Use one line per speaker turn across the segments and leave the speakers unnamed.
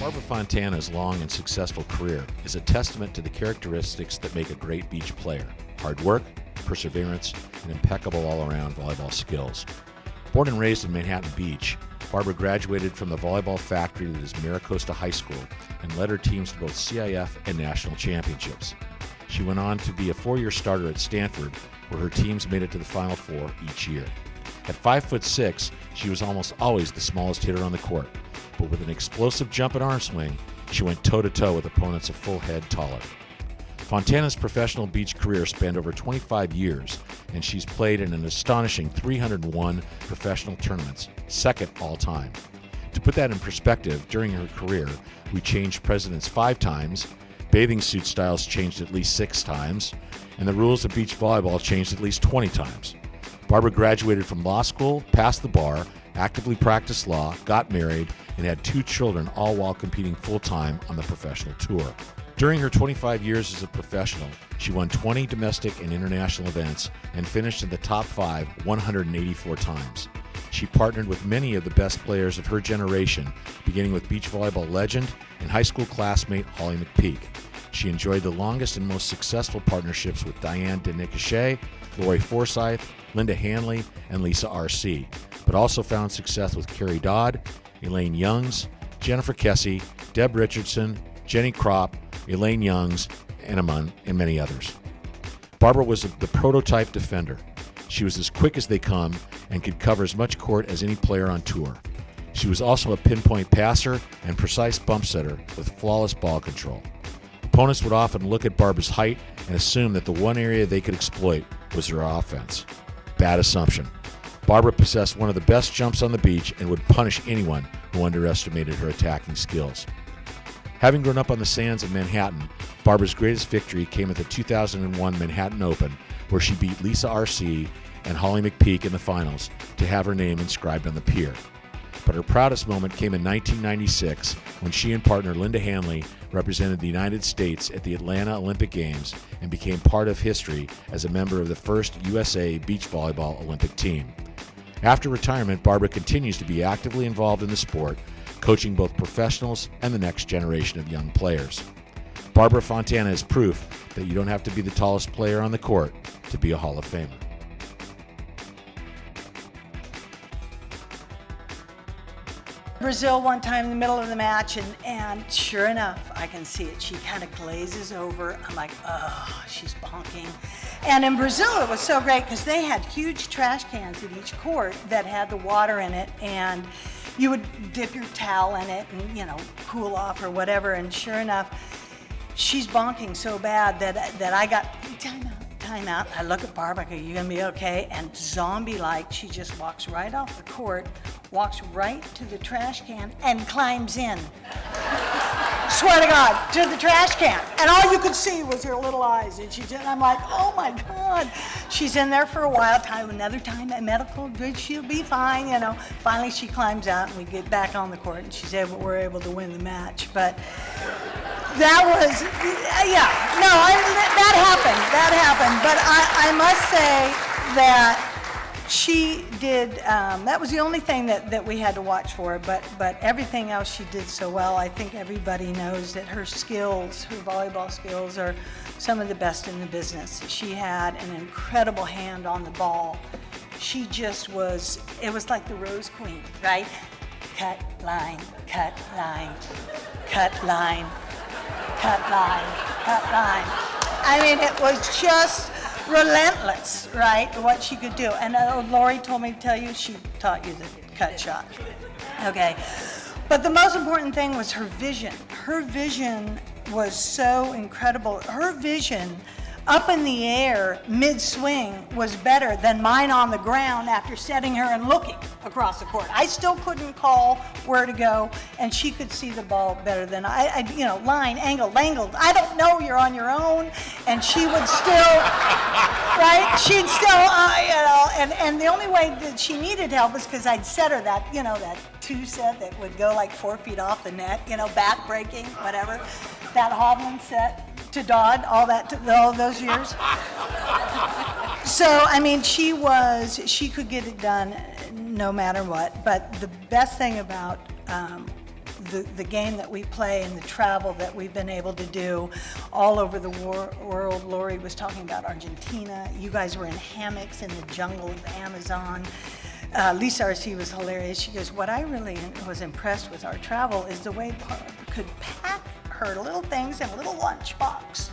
Barbra Fontana's long and successful career is a testament to the characteristics that make a great beach player: hard work, perseverance, and impeccable all-around volleyball skills. Born and raised in Manhattan Beach, Barbra graduated from the volleyball factory that is Maricosta High School and led her teams to both CIF and national championships. She went on to be a 4-year starter at Stanford, where her teams made it to the Final Four each year. At 5'6", she was almost always the smallest hitter on the court, but with an explosive jump and arm swing, she went toe-to-toe with opponents a full head taller. Fontana's professional beach career spanned over 25 years, and she's played in an astonishing 301 professional tournaments, second all-time. To put that in perspective, during her career, we changed presidents 5 times, bathing suit styles changed at least 6 times, and the rules of beach volleyball changed at least 20 times. Barbra graduated from law school, passed the bar, actively practiced law, got married, and had 2 children, all while competing full-time on the professional tour. During her 25 years as a professional, she won 20 domestic and international events and finished in the top 5 184 times. She partnered with many of the best players of her generation, beginning with beach volleyball legend and high school classmate Holly McPeak. She enjoyed the longest and most successful partnerships with Diane Denicochet, Lori Forsyth, Linda Hanley, and Lisa R.C., but also found success with Carrie Dodd, Elaine Youngs, Jennifer Kessy, Deb Richardson, Jenny Kropp, Elaine Youngs, and many others. Barbra was the prototype defender. She was as quick as they come and could cover as much court as any player on tour. She was also a pinpoint passer and precise bump setter with flawless ball control. Opponents would often look at Barbra's height and assume that the one area they could exploit was her offense. Bad assumption. Barbra possessed one of the best jumps on the beach and would punish anyone who underestimated her attacking skills. Having grown up on the sands of Manhattan, Barbra's greatest victory came at the 2001 Manhattan Open, where she beat Lisa R.C. and Holly McPeak in the finals to have her name inscribed on the pier. But her proudest moment came in 1996 when she and partner Linda Hanley represented the United States at the Atlanta Olympic Games and became part of history as a member of the first USA beach volleyball Olympic team. After retirement, Barbra continues to be actively involved in the sport, coaching both professionals and the next generation of young players. Barbra Fontana is proof that you don't have to be the tallest player on the court to be a Hall of Famer.
Brazil one time in the middle of the match, and sure enough, I can see it. She kind of glazes over. I'm like, oh, she's bonking. And in Brazil, it was so great because they had huge trash cans at each court that had the water in it, and you would dip your towel in it and, you know, cool off or whatever. And sure enough, she's bonking so bad that I got time out. I look at Barbra, I go, you gonna be okay? And zombie-like, she just walks right off the court, walks right to the trash can, and climbs in. Swear to God, to the trash can. And all you could see was her little eyes. And I'm like, oh my God. She's in there for a while, another time at medical, she'll be fine, you know. Finally, she climbs out and we get back on the court and we're able to win the match. But that was, yeah, no, that happened. But I must say that she did, that was the only thing that we had to watch for, but everything else she did so well. I think everybody knows that her skills, her volleyball skills, are some of the best in the business. She had an incredible hand on the ball. She just was, it was like the Rose Queen, right? Cut, line, cut, line, cut, line, cut, line, cut, line. I mean, it was just relentless, right, what she could do. And Lori told me to tell you, she taught you the cut shot. Okay. But the most important thing was her vision. Her vision was so incredible. Her vision up in the air, mid-swing, was better than mine on the ground after setting her and looking across the court. I still couldn't call where to go, and she could see the ball better than I you know, line, angle, langled. I don't know, you're on your own, and she would still, right? She'd still, you know, and the only way that she needed help was because I'd set her that, you know, that 2-set that would go like 4 feet off the net, you know, back breaking, whatever. That Hovland set to Dodd, all those years. So, I mean, she could get it done no matter what. But the best thing about the game that we play and the travel that we've been able to do all over the world. Lori was talking about Argentina. You guys were in hammocks in the jungle of the Amazon. Lisa RC was hilarious. She goes, what I really was impressed with our travel is the way Barbra could pack her little things in a little lunchbox.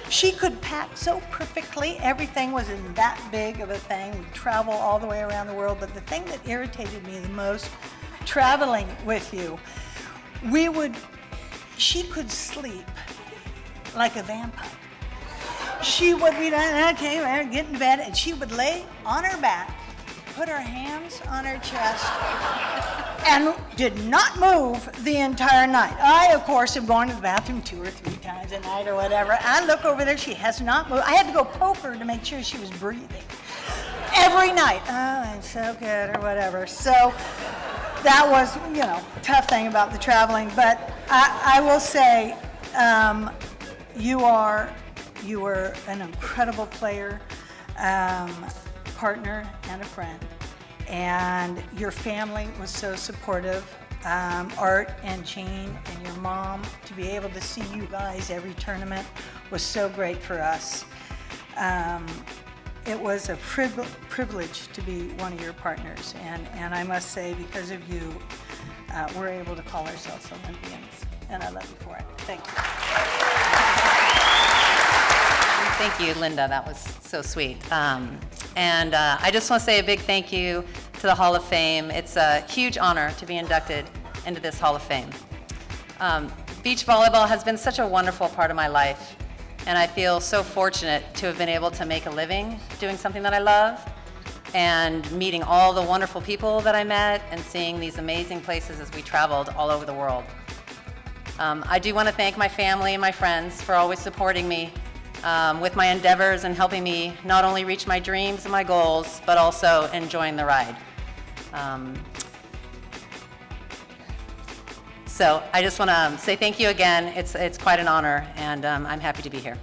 She could pack so perfectly. Everything was in that big of a thing. We'd travel all the way around the world. But the thing that irritated me the most, traveling with you, she could sleep like a vampire. She would be like, okay, we're getting to bed, and she would lay on her back, put her hands on her chest, and did not move the entire night. I, of course, have gone to the bathroom 2 or 3 times a night or whatever. I look over there, she has not moved. I had to go poke her to make sure she was breathing. Every night, oh, I'm so good, or whatever. So that was, tough thing about the traveling. But I will say, you were an incredible player, partner, and a friend. And your family was so supportive. Art and Jane and your mom, to be able to see you guys every tournament was so great for us. It was a privilege to be one of your partners, and I must say, because of you, we're able to call ourselves Olympians, and I love you for it. Thank you.
Thank you, Linda. That was so sweet. And I just want to say a big thank you to the Hall of Fame. It's a huge honor to be inducted into this Hall of Fame. Beach volleyball has been such a wonderful part of my life, and I feel so fortunate to have been able to make a living doing something that I love, and meeting all the wonderful people that I met, and seeing these amazing places as we traveled all over the world. I do want to thank my family and my friends for always supporting me with my endeavors and helping me not only reach my dreams and my goals, but also enjoying the ride. So I just want to say thank you again. It's quite an honor, and I'm happy to be here.